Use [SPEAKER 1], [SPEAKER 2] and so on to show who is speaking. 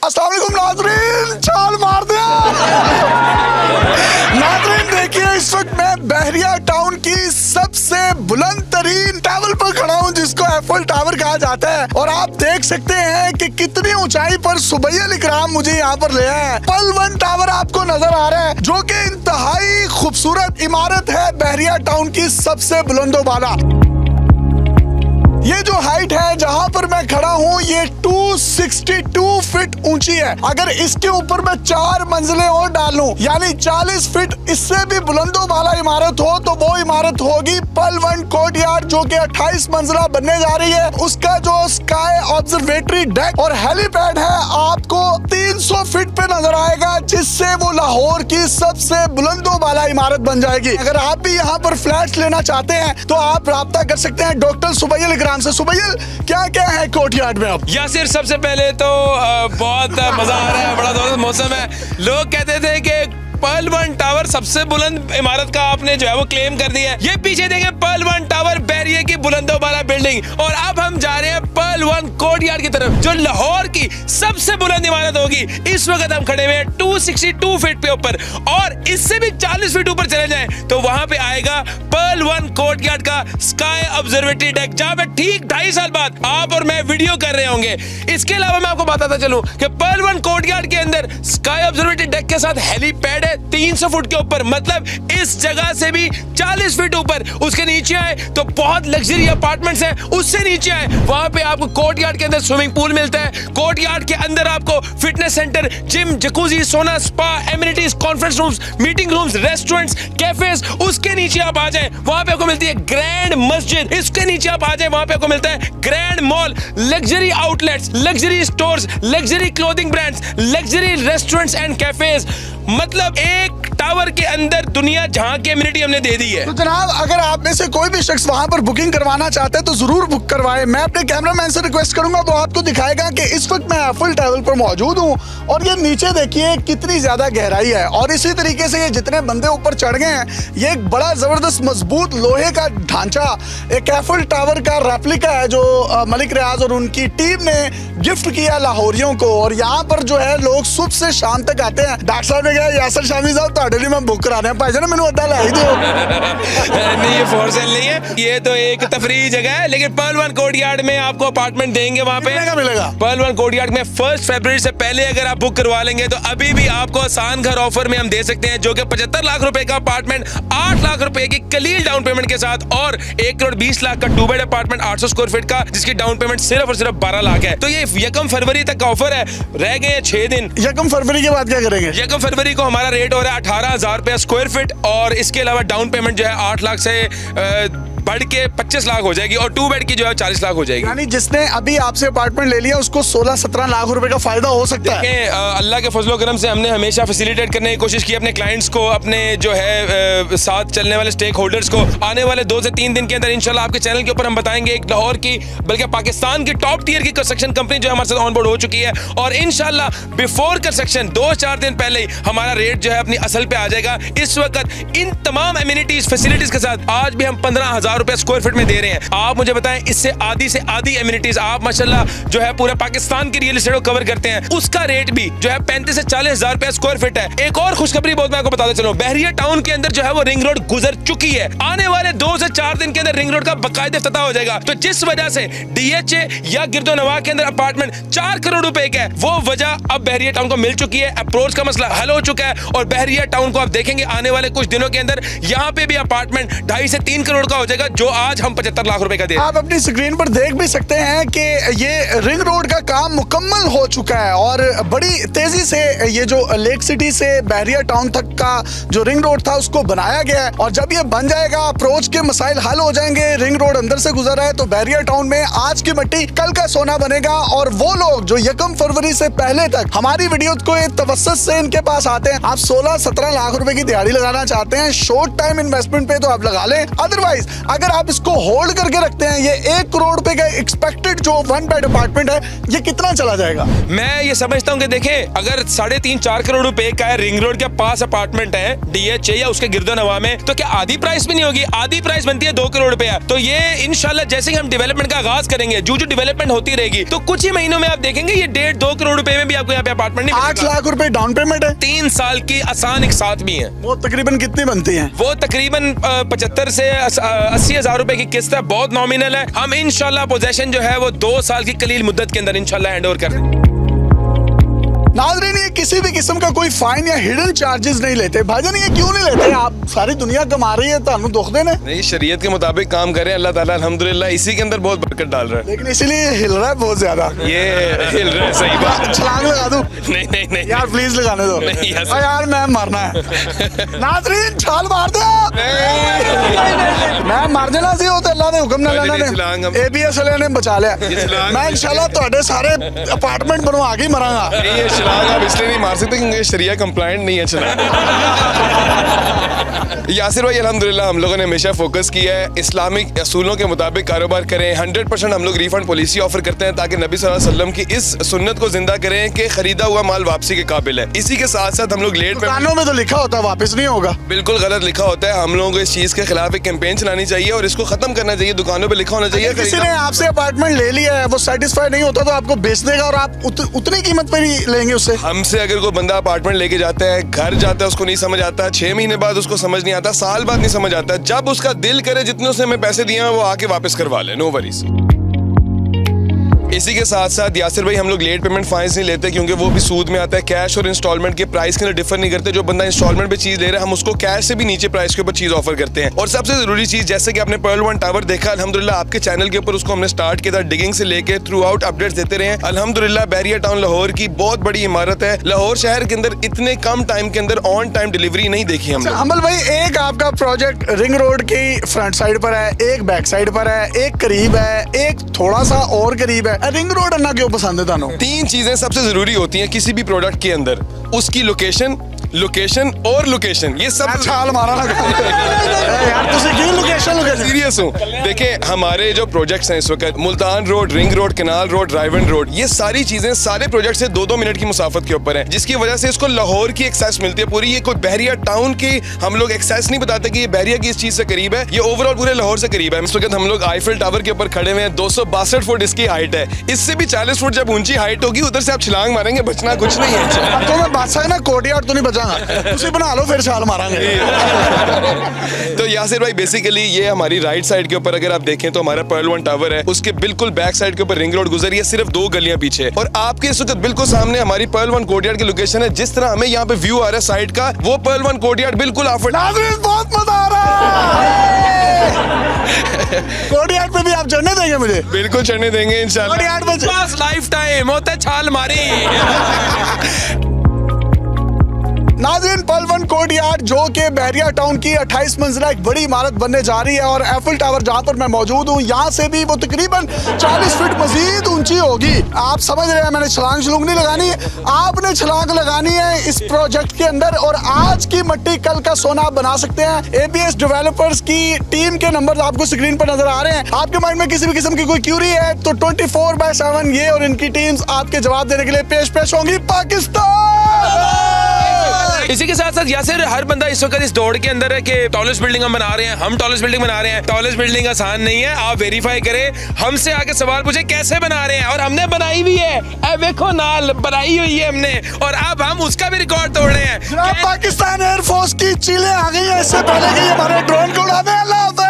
[SPEAKER 1] अस्सलाम वालेकुम नाज़रीन, चाल मार दिया। नाज़रीन देखिए, इस वक्त मैं बहरिया टाउन की सबसे बुलंद तरीन टावर पर खड़ा हूँ जिसको एफिल टावर कहा जाता है। और आप देख सकते हैं कि कितनी ऊंचाई पर सुबैयल इकराम मुझे यहाँ पर ले आया है। पल 1 टावर आपको नजर आ रहा है जो कि इंतहाई खूबसूरत इमारत है बहरिया टाउन की सबसे बुलंदो बाला। ये जो हाइट है जहां पर मैं खड़ा हूँ ये 262 फीट ऊंची है। अगर इसके ऊपर मैं 4 मंजिलें और डालूं यानी 40 फीट इससे भी बुलंदो वाला इमारत हो तो वो इमारत होगी पल 1 कोर्टयार्ड जो कि 28 मंजिला बनने जा रही है। उसका जो स्काई ऑब्जर्वेटरी डेक और हेलीपैड है आपको 300 फीट पे नजर आएगा जिससे वो लाहौर की सबसे बुलंदो वाला इमारत बन जाएगी। अगर आप भी यहाँ पर फ्लैट्स लेना चाहते हैं तो आप राब्ता कर सकते हैं डॉक्टर सुबैयल इकराम से। सुबैयल, क्या क्या है कोर्टयार्ड में? अब
[SPEAKER 2] यासिर, सबसे पहले तो बहुत मजा आ रहा है, बड़ा जबरदस्त मौसम है। लोग कहते थे कि पल 1 टावर सबसे बुलंद इमारत का आपने जो है वो क्लेम कर दिया है। ये पीछे देखें, पल 1 टावर बहरिया की बुलंदो वाला बिल्डिंग। और अब हम जा रहे हैं पल 1 कोर्टयार्ड की तरफ जो लाहौर की सबसे बुलंद इमारत होगी। इस वक्त हम खड़े हुए हैं 262 फीट पे ऊपर और इससे भी 40 फीट ऊपर चले जाएं तो वहां पे आएगा पल 1 कोर्टयार्ड का स्काई ऑब्जर्वेटरी डेक जहां पे ठीक 2.5 साल बाद आप और मैं वीडियो कर रहे होंगे। इसके अलावा मैं आपको बताता चलूं कि पल 1 कोर्टयार्ड के अंदर स्काई ऑब्जर्वेटरी डेक के साथ हेलीपैड है 300 फुट के ऊपर, मतलब इस जगह से भी 40 फीट ऊपर। उसके नीचे आए तो बहुत लग्जरी अपार्टमेंट्स हैं। उससे नीचे आए वहां पे आपको कोर्टयार्ड के अंदर स्विमिंग पूल मिलता है। कोर्टयार्ड के अंदर आपको फिटनेस सेंटर, जिम, जकूजी, सोना, spa, amenities, conference rooms, meeting rooms, restaurants, cafes. उसके नीचे आप आ जाएं वहां पे आपको मिलती है ग्रैंड मस्जिद। इसके नीचे आप आ जाएं वहां पे आपको मिलता है grand mall, luxury outlets, luxury stores, luxury clothing brands, luxury restaurants and cafes. मतलब एक टावर के अंदर दुनिया जहां की एमिनिटी हमने दे दी है।
[SPEAKER 1] तो जनाब, अगर आप में से कोई भी शख्स वहां पर बुकिंग करवाना चाहते हैं तो जरूर बुक करवाएं। मैं अपने कैमरामैन से रिक्वेस्ट करूंगा वो आपको दिखाएगा कि इस वक्त मैं एफिल टावर पर मौजूद हूं और ये नीचे देखिए कितनी ज्यादा गहराई है। और इसी तरीके से ये जितने बंदे ऊपर चढ़ गए हैं ये एक बड़ा जबरदस्त मजबूत लोहे का ढांचा एक एफिल टावर का रेप्लिका है जो मलिक रियाज और उनकी टीम ने गिफ्ट किया लाहौरियों को। और यहाँ पर जो है लोग सुबह से शाम तक आते हैं। डॉक्टर साहब ने कहा यासर शामी साहब ਤੁਹਾਡੇ ਲਈ मैं बुक कराने भाईजान मैंने अद्धा ला ही दो।
[SPEAKER 2] नहीं, ये फॉर सेल नहीं है, ये तो एक तफरीही जगह है। लेकिन पल 1 कोर्टयार्ड में आपको अपार्टमेंट देंगे वहाँ पे
[SPEAKER 1] मिलेगा।
[SPEAKER 2] पल 1 कोर्टयार्ड में 1 फरवरी से पहले अगर आप बुक करवा लेंगे तो अभी भी आपको आसान घर ऑफर में हम दे सकते हैं जो कि 75 लाख रुपए का अपार्टमेंट 8 लाख रुपए की कलील डाउन पेमेंट के साथ और 1 करोड़ 20 लाख का 2 बेड अपार्टमेंट 800 स्क्वायर फीट का जिसकी डाउन पेमेंट सिर्फ और सिर्फ 12 लाख है। तो ये 1 फरवरी तक का ऑफर है, रह गए 6 दिन।
[SPEAKER 1] 1 फरवरी के बाद क्या करेंगे?
[SPEAKER 2] 1 फरवरी को हमारा रेट हो रहा है 18,000 रुपया स्क्वायर फीट और इसके अलावा डाउन पेमेंट जो है 8 लाख से बढ़ के 25 लाख हो जाएगी और 2 बेड की जो है 40 लाख हो जाएगी।
[SPEAKER 1] यानी जिसने अभी आपसे अपार्टमेंट ले लिया उसको 16-17 लाख रुपए का फायदा हो सकता है।
[SPEAKER 2] अल्लाह के फजलो करम से हमने हमेशा फैसिलिटेट करने की कोशिश की अपने क्लाइंट्स को, अपने जो है साथ चलने वाले स्टेक होल्डर्स को। आने वाले 2 से 3 दिन के अंदर इंशाल्लाह आपके चैनल के ऊपर हम बताएंगे एक लाहौर की बल्कि पाकिस्तान की टॉप टियर की कंस्ट्रक्शन कंपनी जो हमारे साथ ऑन बोर्ड हो चुकी है और इंशाल्लाह बिफोर कंस्ट्रक्शन 2-4 दिन पहले ही हमारा रेट जो है अपनी असल पे आ जाएगा। इस वक्त इन तमाम एमिनिटीज फैसिलिटीज के साथ आज भी हम 15,000 रुपए स्क्वायर फीट में दे रहे हैं। आप मुझे बताएं इससे आधी एमिनिटीज आप माशाल्लाह जो है पूरे पाकिस्तान की रियल एस्टेट को कवर करते हैं, उसका रेट भी जो है 35 से 40 हजार रुपए स्क्वायर फीट है। एक और खुशखबरी बहुत मैं आपको बताता चलूं, बहरिया टाउन के अंदर जो है वो रिंग रोड गुजर चुकी है। आने वाले 2 से 4 दिन के अंदर रिंग रोड का बाकायदा इफ्तिताह हो जाएगा। तो जिस वजह से DHA या गिरदो नवा के अंदर अपार्टमेंट 4 करोड़ रुपए का है वो वजह अब बहरिया टाउन को मिल चुकी है। अप्रोच का मसला हल हो चुका है और बहरिया टाउन को आप देखेंगे आने वाले कुछ दिनों के अंदर यहाँ पे भी अपार्टमेंट 2.5 से 3 करोड़ का हो जाएगा जो आज हम 75 लाख रुपए का दे।
[SPEAKER 1] आप अपनी स्क्रीन पर देख भी सकते हैं कि ये रिंग रोड का काम मुकम्मल हो चुका है और बड़ी तेजी से ये जो लेक सिटी से बहरिया टाउन तक का जो रिंग रोड था उसको बनाया गया है। और जब ये बन जाएगा अप्रोच के मसाइल हल हो जाएंगे, रिंग रोड अंदर से गुजर रहा है तो बहरिया टाउन में आज की मिट्टी कल का सोना बनेगा। और वो लोग जो 1 फरवरी से पहले तक हमारी वीडियो को तवस्सुत से इनके पास आते हैं, आप 16-17 लाख रुपए की दिहाड़ी लगाना चाहते हैं शॉर्ट टाइम इन्वेस्टमेंट पे तो आप लगा लें, अदरवाइज अगर आप इसको होल्ड करके रखते हैं, ये 1 करोड़ रुपए का एक्सपेक्टेड जो 1 बेड अपार्टमेंट है ये कितना चला जाएगा?
[SPEAKER 2] मैं ये समझता हूँ कि देखें, अगर 3.5-4 करोड़ रुपए का है, रिंग रोड के पास अपार्टमेंट है DHA या उसके गिरदोनवा में, तो क्या आधी प्राइस भी नहीं होगी? आधी प्राइस बनती है 2 करोड़ रुपया। तो ये इंशाल्लाह जैसे ही हम डेवलपमेंट का आगाज करेंगे, जो डेवलपमेंट होती रहेगी, तो कुछ ही महीनों में आप देखेंगे ये 1.5-2 करोड़ रुपए में भी आपको यहाँ पे अपार्टमेंट नहीं
[SPEAKER 1] 8 लाख रुपए डाउन पेमेंट है,
[SPEAKER 2] 3 साल की आसान एक साथ भी है।
[SPEAKER 1] वो तकरीबन कितनी बनती है?
[SPEAKER 2] वो तकरीबन 75 से 80 हजार रुपए की किस्त है, बहुत नॉमिनल है। हम इंशाल्लाह पोजेशन जो है वो 2 साल की कलील मुद्दत के अंदर इंशाल्लाह हैंड ओवर कर देंगे।
[SPEAKER 1] नाज़रीन, ये किसी भी किस्म का कोई फाइन या हिडन चार्जेस नहीं लेते। भाईजान ये क्यों नहीं लेते? आप सारी दुनिया कमा रही है, तानू दुख देने।
[SPEAKER 3] नहीं, शरीयत के मुताबिक काम करें, अल्लाह ताला अल्हम्दुलिल्लाह इसी के अंदर बहुत बरकत डाल रहा है।
[SPEAKER 1] लेकिन इसीलिए हिल रहा है बहुत ज्यादा।
[SPEAKER 3] ये हिल रहा है, सही बात।
[SPEAKER 1] छलांग लगा दूं?
[SPEAKER 3] नहीं नहीं नहीं
[SPEAKER 1] यार प्लीज लगाने दो। यार मैं मरना है। नाज़रीन छाल मार दो। मैं मर जाना सी, होते अल्लाह ने हुक्म ना लेना ने, ABS वाले ने बचा लिया। मैं इंशाल्लाह ਤੁਹਾਡੇ सारे अपार्टमेंट बनवा के मरांगा।
[SPEAKER 3] ये छलांग आप इसलिए नहीं मार सकते क्योंकि शरिया कंप्लायंट नहीं है छलांग। यासिर भाई, अल्हम्दुलिल्लाह हम लोगों ने हमेशा फोकस किया है इस्लामिक असूलों के मुताबिक कारोबार करें। 100% हम लोग रिफंड पॉलिसी ऑफर करते हैं ताकि नबी सल्लल्लाहु अलैहि वसल्लम की इस सुन्नत को जिंदा करें कि खरीदा हुआ माल वापसी के काबिल है। इसी के साथ साथ हम लोग लेट
[SPEAKER 1] दुकानों में तो लिखा होता है वापस नहीं होगा।
[SPEAKER 3] बिल्कुल गलत लिखा होता है। हम लोगों को इस चीज के खिलाफ एक कैंपेन चलानी चाहिए और इसको खत्म करना चाहिए। दुकानों पे लिखा होना चाहिए
[SPEAKER 1] किसी ने आपसे अपार्टमेंट ले लिया है, वो सेटिस्फाई नहीं होता तो आपको बेच देगा और आप उतनी कीमत पर ही लेंगे उससे।
[SPEAKER 3] हमसे अगर कोई बंदा अपार्टमेंट लेके जाता है, घर जाता है, उसको नहीं समझ आता, 6 महीने बाद उसको समझ नहीं आता, साल बाद नहीं समझ आता, जब उसका दिल करे जितने उसने हमें पैसे दिए हैं वो आके वापस करवा ले, नो वरीज। इसी के साथ साथ यासिर भाई, हम लोग लेट पेमेंट फाइन्स नहीं लेते क्योंकि वो भी सूद में आता है। कैश और इंस्टॉलमेंट के प्राइस के अंदर डिफर नहीं करते। जो बंदा इंस्टॉलमेंट पे चीज ले रहा है, हम उसको कैश से भी नीचे प्राइस के ऊपर चीज ऑफर करते हैं। और सबसे जरूरी चीज, जैसे कि आपने पर्ल 1 टावर देखा, अल्हम्दुलिल्लाह आपके चैनल के ऊपर उसको हमने स्टार्ट किया था, डिगिंग से लेके थ्रू आउट अपडेट्स देते रहे। अल्हम्दुलिल्लाह बहरिया टाउन लाहौर की बहुत बड़ी इमारत है। लाहौर शहर के अंदर इतने कम टाइम के अंदर ऑन टाइम डिलीवरी नहीं देखी हमने।
[SPEAKER 1] अमल भाई, एक आपका प्रोजेक्ट रिंग रोड की फ्रंट साइड पर है, एक बैक साइड पर है, एक करीब है, एक थोड़ा सा और करीब है। रिंग रोड अन्ना क्यों पसंद है तानू?
[SPEAKER 3] 3 चीजें सबसे जरूरी होती हैं किसी भी प्रोडक्ट के अंदर, उसकी लोकेशन, लोकेशन और लोकेशन। ये सब
[SPEAKER 1] छाल मारा ना यार, लोकेशन
[SPEAKER 3] सीरियस हूँ। देखें, हमारे जो प्रोजेक्ट्स हैं इस वक्त, Multan road, ring road, canal road, रायवन road, ये सारी चीजें सारे प्रोजेक्ट से 2-2 मिनट की मुसाफत के ऊपर है, जिसकी वजह से इसको लाहौर की एक्सेस मिलती है पूरी। ये कोई बहरिया टाउन की हम लोग एक्सेस नहीं बताते कि ये बहरिया की इस चीज से करीब है, ये ओवरऑल पूरे लाहौर से करीब है। इस वक्त हम लोग आईफिल टावर के ऊपर खड़े हुए हैं, 262 फुट इसकी हाइट है। इससे भी 40 फुट जब ऊंची हाइट होगी, उधर से आप छलांग मारेंगे, बचना कुछ नहीं है।
[SPEAKER 1] तो मैं बादशाह ना कोर्टयार्ड तो नहीं बचाऊंगा, उसे बना लो फिर छाल मारेंगे।
[SPEAKER 3] तो यासिर भाई, बेसिकली ये हमारी राइट साइड के ऊपर अगर आप देखें तो हमारा पर्ल 1 टावर है, उसके बिल्कुल बैक साइड के ऊपर रिंग रोड गुजरी है, सिर्फ 2 गलियां पीछे। और आपके इस वक्त बिल्कुल सामने हमारी पर्ल 1 कोर्टयार्ड की लोकेशन है। जिस तरह हमें यहाँ पे व्यू आ रहा है साइड का, वो पर्ल 1 कोर्टयार्ड बिल्कुल
[SPEAKER 1] बहुत मजा आ रहा है। कोर्टयार्ड पे भी आप चढ़ने देंगे मुझे?
[SPEAKER 3] बिल्कुल चढ़ने देंगे इंशाल्लाह।
[SPEAKER 1] कोर्टयार्ड पे
[SPEAKER 2] लाइफ टाइम होता है छाल मारी।
[SPEAKER 1] नाज़रीन, पर्ल 1 कोर्टयार्ड जो कि बहरिया टाउन की 28 मंजिला एक बड़ी इमारत बनने जा रही है और एफिल टावर जहाँ पर मैं मौजूद हूँ, यहाँ से भी वो तकरीबन 40 फीट मजीद ऊंची होगी। आप समझ रहे हैं, मैंने छलांग नहीं लगानी है, आपने छलांग लगानी है इस प्रोजेक्ट के अंदर। और आज की मट्टी कल का सोना आप बना सकते हैं। ABS डेवलपर्स की टीम के नंबर आपको स्क्रीन पर नजर आ रहे हैं। आपके माइंड में किसी भी किस्म की कोई क्यूरी है तो 24/7 ये और इनकी टीम्स आपके जवाब देने के लिए पेश होंगी। पाकिस्तान।
[SPEAKER 2] इसी के साथ साथ यासिर, हर बंदा इस वक्त इस दौड़ के अंदर है कि टॉलेस्ट बिल्डिंग हम बना रहे हैं, हम टॉलेस्ट बिल्डिंग बना रहे हैं। टॉलेस्ट बिल्डिंग आसान नहीं है, आप वेरीफाई करें, हमसे आके सवाल पूछे कैसे बना रहे हैं, और हमने बनाई भी है। देखो नाल बनाई हुई है हमने, और अब हम उसका भी रिकॉर्ड तोड़ रहे हैं।
[SPEAKER 1] पाकिस्तान एयरफोर्स की चीलें आ गई है, इससे पहले कि हमारे ड्रोन को उड़ा दें। अल्लाह हाफ़िज़।